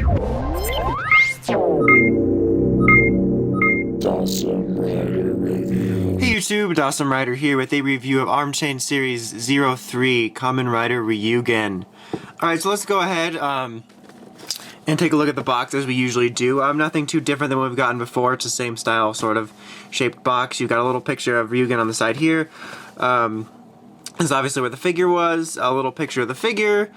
Hey YouTube, Awesome Rider here with a review of Arm Chain Series 03, Kamen Rider Ryugen. Alright, so let's go ahead and take a look at the box as we usually do. Nothing too different than what we've gotten before. It's the same style, sort of shaped box. You've got a little picture of Ryugen on the side here. This is obviously where the figure was. A little picture of the figure.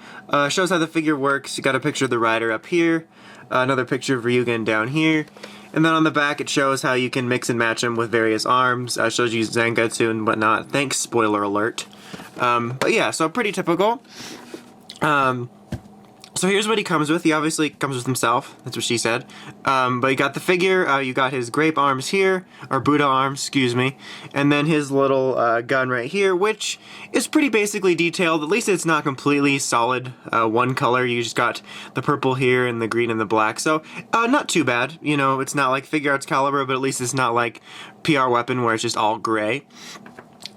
Shows how the figure works. You got a picture of the rider up here. Another picture of Ryugen down here. And then on the back it shows how you can mix and match them with various arms. Shows you Zangetsu and whatnot. Thanks, spoiler alert. But yeah, so pretty typical. So here's what he comes with. He obviously comes with himself. That's what she said. But you got the figure. You got his grape arms here, or Budou arms, excuse me. And then his little gun right here, which is pretty basically detailed. At least it's not completely solid one color. You just got the purple here and the green and the black. So not too bad. You know, it's not like Figure Arts caliber, but at least it's not like PR Weapon where it's just all gray.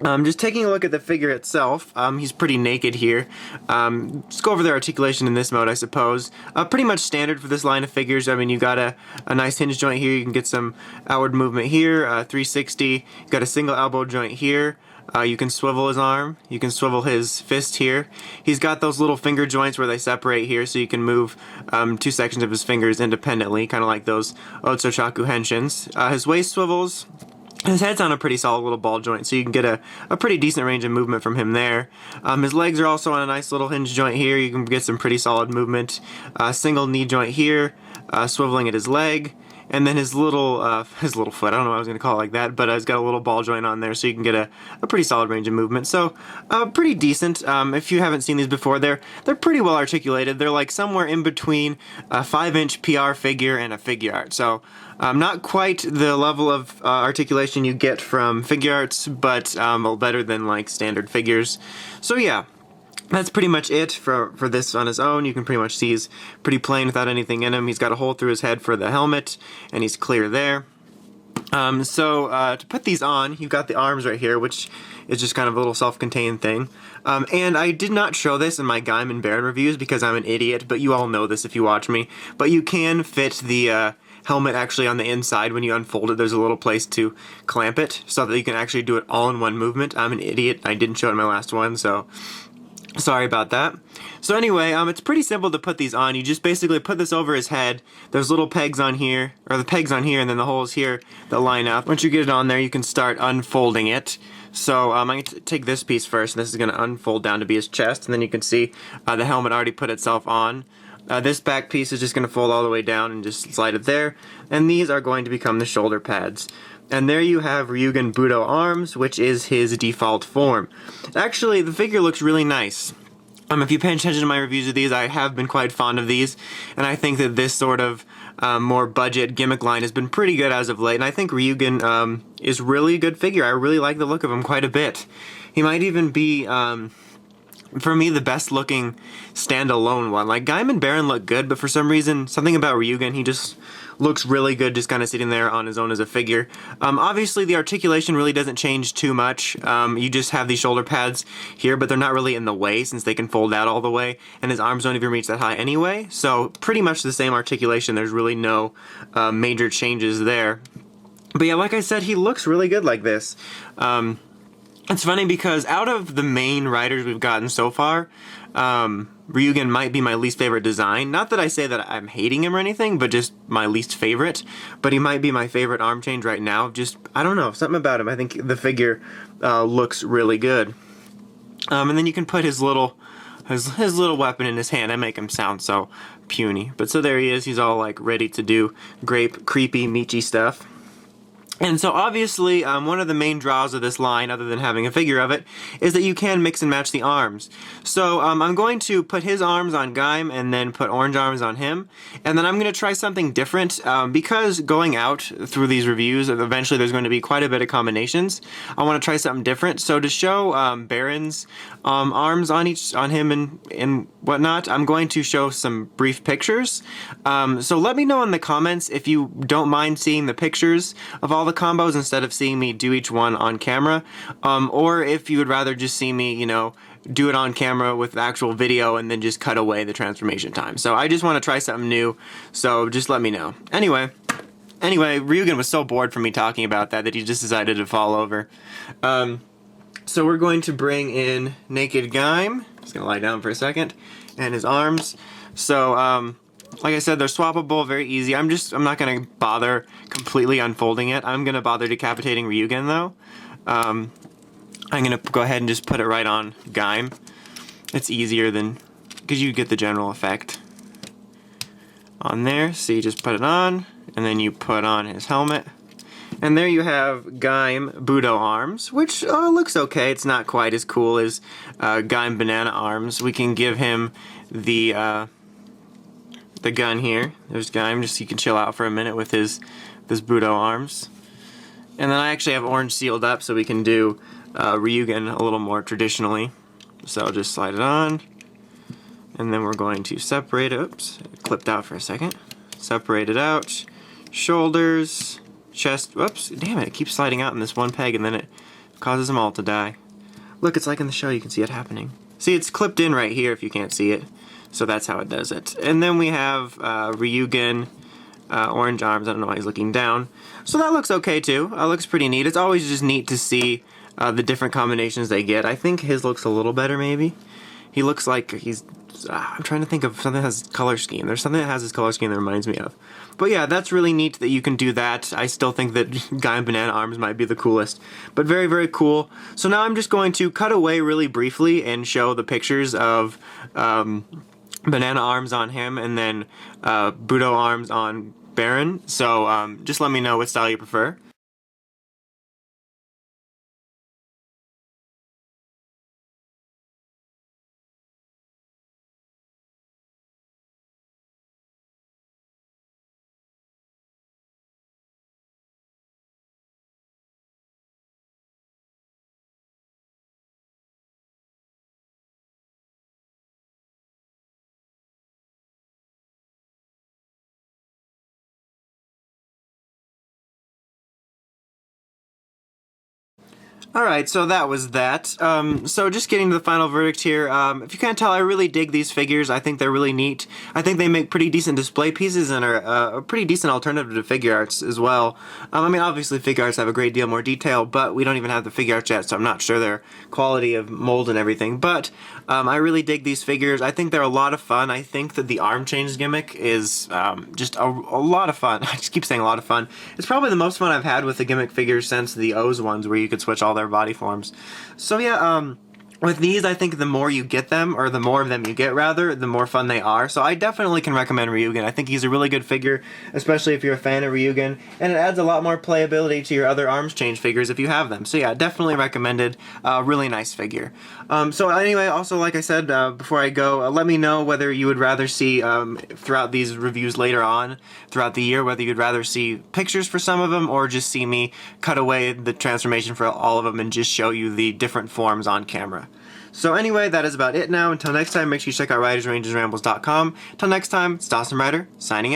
Just taking a look at the figure itself, he's pretty naked here. Let's go over the articulation in this mode, I suppose. Pretty much standard for this line of figures. I mean, you got a nice hinge joint here. You can get some outward movement here, 360. You got a single elbow joint here. You can swivel his arm. You can swivel his fist here. He's got those little finger joints where they separate here, so you can move two sections of his fingers independently, kind of like those Otsuchaku henshins. His waist swivels. His head's on a pretty solid little ball joint, so you can get a pretty decent range of movement from him there. His legs are also on a nice little hinge joint here. You can get some pretty solid movement. Single knee joint here, swiveling at his leg. And then his little foot, I don't know what I was going to call it like that, but he's got a little ball joint on there, so you can get a pretty solid range of movement. So, pretty decent. If you haven't seen these before, they're pretty well articulated. They're like somewhere in between a 5-inch PR figure and a figure art. So, not quite the level of articulation you get from figure arts, but better than like standard figures. So yeah. That's pretty much it for this on his own. You can pretty much see he's pretty plain without anything in him. He's got a hole through his head for the helmet, and he's clear there. To put these on, you've got the arms right here, which is just kind of a little self-contained thing. And I did not show this in my Gaim and Baron reviews because I'm an idiot, but you all know this if you watch me. But you can fit the helmet actually on the inside. When you unfold it, there's a little place to clamp it so that you can actually do it all in one movement. I'm an idiot. I didn't show it in my last one, so sorry about that. So anyway, it's pretty simple to put these on. You just basically put this over his head. There's little pegs on here, or the pegs on here, and then the holes here that line up. Once you get it on there, you can start unfolding it. So I'm going to take this piece first, and this is going to unfold down to be his chest, and then you can see the helmet already put itself on. This back piece is just going to fold all the way down and just slide it there. And these are going to become the shoulder pads. And there you have Ryugen Budou arms, which is his default form. Actually, the figure looks really nice. If you pay attention to my reviews of these, I have been quite fond of these, and I think that this sort of more budget gimmick line has been pretty good as of late, and I think Ryugen is really a good figure. I really like the look of him quite a bit. He might even be, for me, the best looking standalone one. Like, Gaim and Baron look good, but for some reason, something about Ryugen, he just looks really good just kind of sitting there on his own as a figure. Obviously, the articulation really doesn't change too much. You just have these shoulder pads here, but they're not really in the way since they can fold out all the way, and his arms don't even reach that high anyway. So pretty much the same articulation. There's really no major changes there. But yeah, like I said, he looks really good like this. It's funny because out of the main riders we've gotten so far, Ryugen might be my least favorite design. Not that I say that I'm hating him or anything, but just my least favorite. But he might be my favorite arm change right now. Just, I don't know, something about him. I think the figure looks really good. And then you can put his little weapon in his hand. I make him sound so puny. But so there he is. He's all like ready to do grape, creepy, Michy stuff. And so obviously, one of the main draws of this line, other than having a figure of it, is that you can mix and match the arms. So I'm going to put his arms on Gaim and then put orange arms on him. And then I'm going to try something different because going out through these reviews, eventually there's going to be quite a bit of combinations. I want to try something different. So to show Baron's arms on him and whatnot, I'm going to show some brief pictures. So let me know in the comments if you don't mind seeing the pictures of all the combos instead of seeing me do each one on camera, or if you would rather just see me, you know, do it on camera with actual video and then just cut away the transformation time. So I just want to try something new, so just let me know. Anyway, Ryugen was so bored from me talking about that he just decided to fall over. So we're going to bring in Naked Gaim. Just gonna lie down for a second, and his arms. So like I said, they're swappable, very easy. I'm not gonna bother completely unfolding it. I'm gonna bother decapitating Ryugen though. I'm gonna go ahead and just put it right on Gaim. It's easier than, because you get the general effect on there. So you just put it on, and then you put on his helmet. And there you have Gaim Budou arms, which looks okay. It's not quite as cool as Gaim banana arms. We can give him the gun here. There's Gaim, just so you can chill out for a minute with his Budou arms. And then I actually have orange sealed up so we can do Ryugen a little more traditionally. So I'll just slide it on. And then we're going to separate it. Oops, it clipped out for a second. Separate it out. Shoulders, chest. Whoops, damn it, it keeps sliding out in this one peg and then it causes them all to die. Look, it's like in the show, you can see it happening. See, it's clipped in right here if you can't see it. So that's how it does it. And then we have Ryugen, orange arms. I don't know why he's looking down. So that looks okay too. Looks pretty neat. It's always just neat to see the different combinations they get. I think his looks a little better maybe. He looks like he's... I'm trying to think of something that has color scheme. There's something that has this color scheme that reminds me of. But yeah, that's really neat that you can do that. I still think that Gaim banana arms might be the coolest. But very, very cool. So now I'm just going to cut away really briefly and show the pictures of banana arms on him and then Budou arms on Baron. So just let me know what style you prefer. Alright, so that was that. So just getting to the final verdict here, if you can't tell, I really dig these figures. I think they're really neat. I think they make pretty decent display pieces and are a pretty decent alternative to figure arts as well. I mean, obviously figure arts have a great deal more detail, but we don't even have the figure arts yet, so I'm not sure their quality of mold and everything. But I really dig these figures. I think they're a lot of fun. I think that the arm change gimmick is just a lot of fun. I just keep saying a lot of fun. It's probably the most fun I've had with the gimmick figures since the O's ones, where you could switch all their body forms. So yeah, with these, I think the more you get them, or the more of them you get rather, the more fun they are. So I definitely can recommend Ryugen. I think he's a really good figure, especially if you're a fan of Ryugen, and it adds a lot more playability to your other arms change figures if you have them. So yeah, definitely recommended. Really nice figure. So anyway, also like I said before I go, let me know whether you would rather see, throughout these reviews later on throughout the year, whether you'd rather see pictures for some of them or just see me cut away the transformation for all of them and just show you the different forms on camera. So anyway, that is about it now. Until next time, make sure you check out RidersRangesRambles.com. Until next time, it's Dawson Rider, signing out.